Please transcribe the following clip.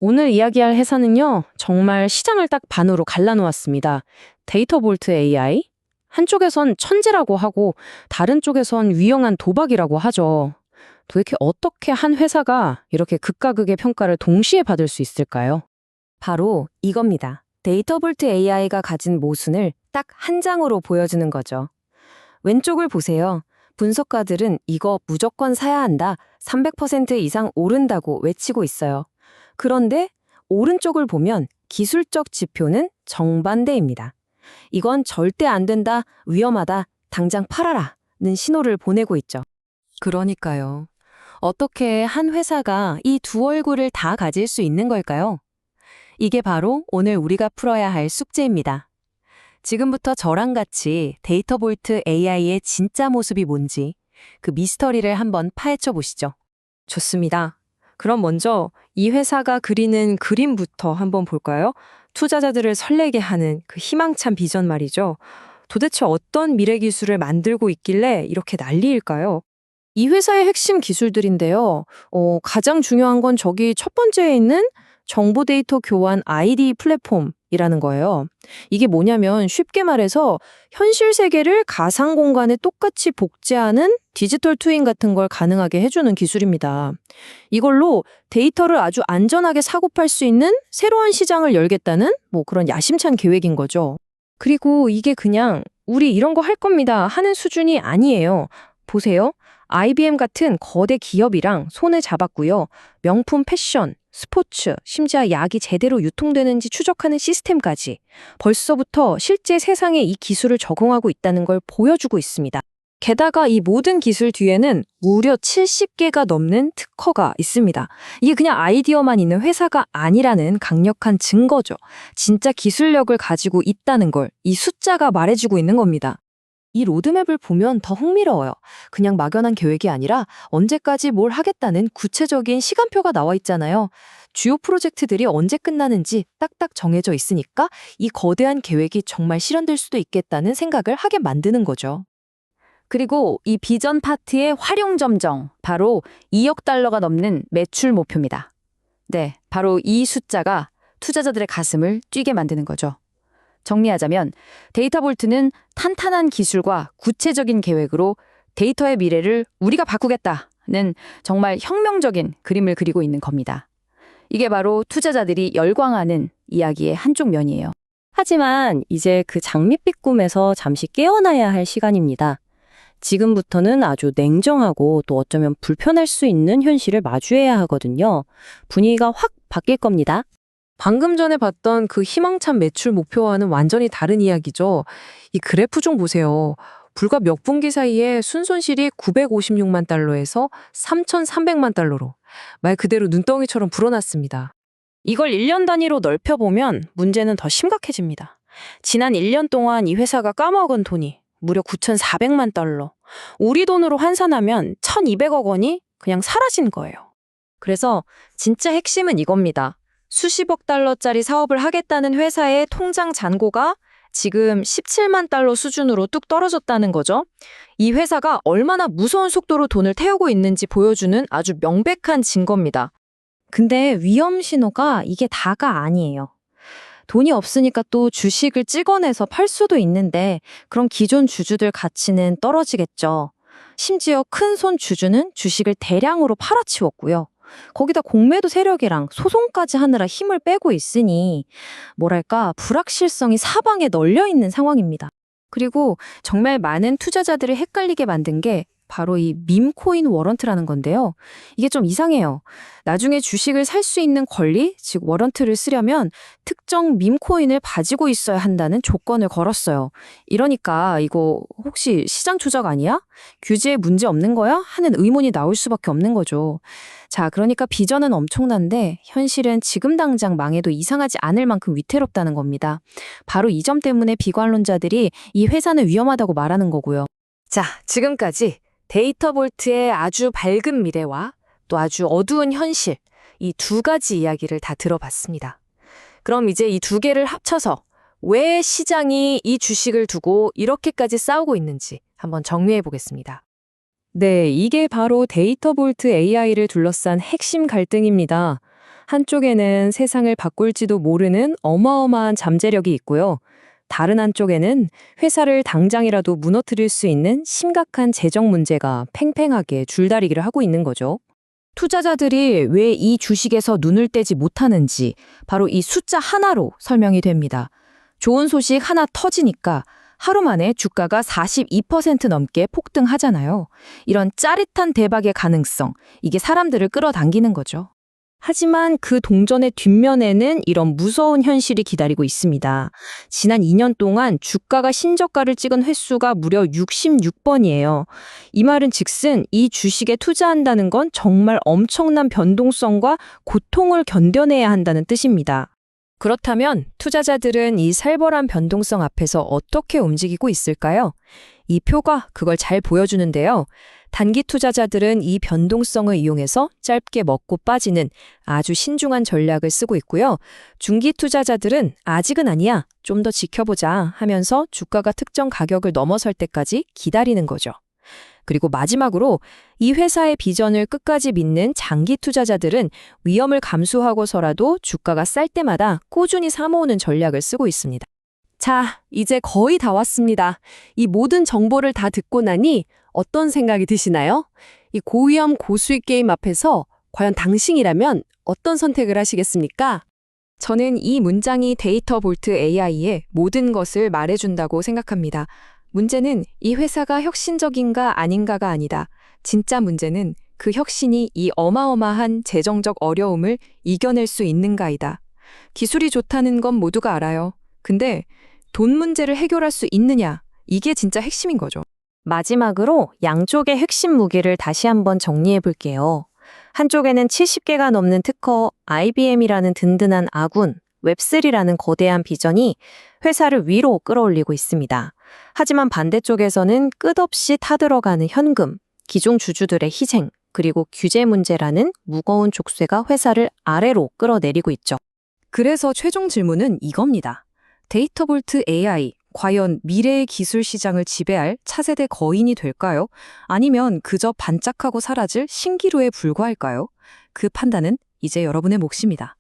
오늘 이야기할 회사는요, 정말 시장을 딱 반으로 갈라놓았습니다. 데이터볼트 AI? 한쪽에선 천재라고 하고, 다른 쪽에선 위험한 도박이라고 하죠. 도대체 어떻게 한 회사가 이렇게 극과 극의 평가를 동시에 받을 수 있을까요? 바로 이겁니다. 데이터볼트 AI가 가진 모순을 딱 한 장으로 보여주는 거죠. 왼쪽을 보세요. 분석가들은 이거 무조건 사야 한다, 300% 이상 오른다고 외치고 있어요. 그런데 오른쪽을 보면 기술적 지표는 정반대입니다. 이건 절대 안 된다, 위험하다, 당장 팔아라는 신호를 보내고 있죠. 그러니까요. 어떻게 한 회사가 이 두 얼굴을 다 가질 수 있는 걸까요? 이게 바로 오늘 우리가 풀어야 할 숙제입니다. 지금부터 저랑 같이 데이터볼트 AI의 진짜 모습이 뭔지 그 미스터리를 한번 파헤쳐 보시죠. 좋습니다. 그럼 먼저 이 회사가 그리는 그림부터 한번 볼까요? 투자자들을 설레게 하는 그 희망찬 비전 말이죠. 도대체 어떤 미래 기술을 만들고 있길래 이렇게 난리일까요? 이 회사의 핵심 기술들인데요. 가장 중요한 건 저기 첫 번째에 있는 정보 데이터 교환 ID 플랫폼이라는 거예요. 이게 뭐냐면 쉽게 말해서 현실 세계를 가상 공간에 똑같이 복제하는 디지털 트윈 같은 걸 가능하게 해주는 기술입니다. 이걸로 데이터를 아주 안전하게 사고팔 수 있는 새로운 시장을 열겠다는 뭐 그런 야심찬 계획인 거죠. 그리고 이게 그냥 우리 이런 거 할 겁니다 하는 수준이 아니에요. 보세요. IBM 같은 거대 기업이랑 손을 잡았고요. 명품 패션, 스포츠, 심지어 약이 제대로 유통되는지 추적하는 시스템까지 벌써부터 실제 세상에 이 기술을 적용하고 있다는 걸 보여주고 있습니다. 게다가 이 모든 기술 뒤에는 무려 70개가 넘는 특허가 있습니다. 이게 그냥 아이디어만 있는 회사가 아니라는 강력한 증거죠. 진짜 기술력을 가지고 있다는 걸 이 숫자가 말해주고 있는 겁니다. 이 로드맵을 보면 더 흥미로워요. 그냥 막연한 계획이 아니라 언제까지 뭘 하겠다는 구체적인 시간표가 나와 있잖아요. 주요 프로젝트들이 언제 끝나는지 딱딱 정해져 있으니까 이 거대한 계획이 정말 실현될 수도 있겠다는 생각을 하게 만드는 거죠. 그리고 이 비전 파트의 활용점정, 바로 2억 달러가 넘는 매출 목표입니다. 네, 바로 이 숫자가 투자자들의 가슴을 뛰게 만드는 거죠. 정리하자면 데이터볼트는 탄탄한 기술과 구체적인 계획으로 데이터의 미래를 우리가 바꾸겠다는 정말 혁명적인 그림을 그리고 있는 겁니다. 이게 바로 투자자들이 열광하는 이야기의 한쪽 면이에요. 하지만 이제 그 장밋빛 꿈에서 잠시 깨어나야 할 시간입니다. 지금부터는 아주 냉정하고 또 어쩌면 불편할 수 있는 현실을 마주해야 하거든요. 분위기가 확 바뀔 겁니다. 방금 전에 봤던 그 희망찬 매출 목표와는 완전히 다른 이야기죠. 이 그래프 좀 보세요. 불과 몇 분기 사이에 순손실이 956만 달러에서 3,300만 달러로 말 그대로 눈덩이처럼 불어났습니다. 이걸 1년 단위로 넓혀보면 문제는 더 심각해집니다. 지난 1년 동안 이 회사가 까먹은 돈이 무려 9,400만 달러. 우리 돈으로 환산하면 1,200억 원이 그냥 사라진 거예요. 그래서 진짜 핵심은 이겁니다. 수십억 달러짜리 사업을 하겠다는 회사의 통장 잔고가 지금 17만 달러 수준으로 뚝 떨어졌다는 거죠. 이 회사가 얼마나 무서운 속도로 돈을 태우고 있는지 보여주는 아주 명백한 증거입니다. 근데 위험 신호가 이게 다가 아니에요. 돈이 없으니까 또 주식을 찍어내서 팔 수도 있는데 그럼 기존 주주들 가치는 떨어지겠죠. 심지어 큰 손 주주는 주식을 대량으로 팔아치웠고요. 거기다 공매도 세력이랑 소송까지 하느라 힘을 빼고 있으니 뭐랄까 불확실성이 사방에 널려 있는 상황입니다. 그리고 정말 많은 투자자들을 헷갈리게 만든 게 바로 이 밈코인 워런트라는 건데요. 이게 좀 이상해요. 나중에 주식을 살 수 있는 권리, 즉 워런트를 쓰려면 특정 밈코인을 가지고 있어야 한다는 조건을 걸었어요. 이러니까 이거 혹시 시장 조작 아니야? 규제에 문제 없는 거야? 하는 의문이 나올 수밖에 없는 거죠. 자, 그러니까 비전은 엄청난데 현실은 지금 당장 망해도 이상하지 않을 만큼 위태롭다는 겁니다. 바로 이 점 때문에 비관론자들이 이 회사는 위험하다고 말하는 거고요. 자, 지금까지 데이터볼트의 아주 밝은 미래와 또 아주 어두운 현실, 이 두 가지 이야기를 다 들어봤습니다. 그럼 이제 이 두 개를 합쳐서 왜 시장이 이 주식을 두고 이렇게까지 싸우고 있는지 한번 정리해 보겠습니다. 네, 이게 바로 데이터볼트 AI를 둘러싼 핵심 갈등입니다. 한쪽에는 세상을 바꿀지도 모르는 어마어마한 잠재력이 있고요. 다른 한쪽에는 회사를 당장이라도 무너뜨릴 수 있는 심각한 재정 문제가 팽팽하게 줄다리기를 하고 있는 거죠. 투자자들이 왜 이 주식에서 눈을 떼지 못하는지 바로 이 숫자 하나로 설명이 됩니다. 좋은 소식 하나 터지니까 하루 만에 주가가 42% 넘게 폭등하잖아요. 이런 짜릿한 대박의 가능성, 이게 사람들을 끌어당기는 거죠. 하지만 그 동전의 뒷면에는 이런 무서운 현실이 기다리고 있습니다. 지난 2년 동안 주가가 신저가를 찍은 횟수가 무려 66번이에요. 이 말은 즉슨 이 주식에 투자한다는 건 정말 엄청난 변동성과 고통을 견뎌내야 한다는 뜻입니다. 그렇다면 투자자들은 이 살벌한 변동성 앞에서 어떻게 움직이고 있을까요? 이 표가 그걸 잘 보여주는데요. 단기 투자자들은 이 변동성을 이용해서 짧게 먹고 빠지는 아주 신중한 전략을 쓰고 있고요. 중기 투자자들은 아직은 아니야, 좀 더 지켜보자 하면서 주가가 특정 가격을 넘어설 때까지 기다리는 거죠. 그리고 마지막으로 이 회사의 비전을 끝까지 믿는 장기 투자자들은 위험을 감수하고서라도 주가가 쌀 때마다 꾸준히 사모으는 전략을 쓰고 있습니다. 자, 이제 거의 다 왔습니다. 이 모든 정보를 다 듣고 나니 어떤 생각이 드시나요? 이 고위험 고수익 게임 앞에서 과연 당신이라면 어떤 선택을 하시겠습니까? 저는 이 문장이 데이터 볼트 AI의 모든 것을 말해준다고 생각합니다. 문제는 이 회사가 혁신적인가 아닌가가 아니다. 진짜 문제는 그 혁신이 이 어마어마한 재정적 어려움을 이겨낼 수 있는가이다. 기술이 좋다는 건 모두가 알아요. 근데 돈 문제를 해결할 수 있느냐? 이게 진짜 핵심인 거죠. 마지막으로 양쪽의 핵심 무기를 다시 한번 정리해 볼게요. 한쪽에는 70개가 넘는 특허 IBM이라는 든든한 아군, 웹3라는 거대한 비전이 회사를 위로 끌어올리고 있습니다. 하지만 반대쪽에서는 끝없이 타들어가는 현금, 기존 주주들의 희생, 그리고 규제 문제라는 무거운 족쇄가 회사를 아래로 끌어내리고 있죠. 그래서 최종 질문은 이겁니다. 데이터 볼트 AI, 과연 미래의 기술 시장을 지배할 차세대 거인이 될까요? 아니면 그저 반짝하고 사라질 신기루에 불과할까요? 그 판단은 이제 여러분의 몫입니다.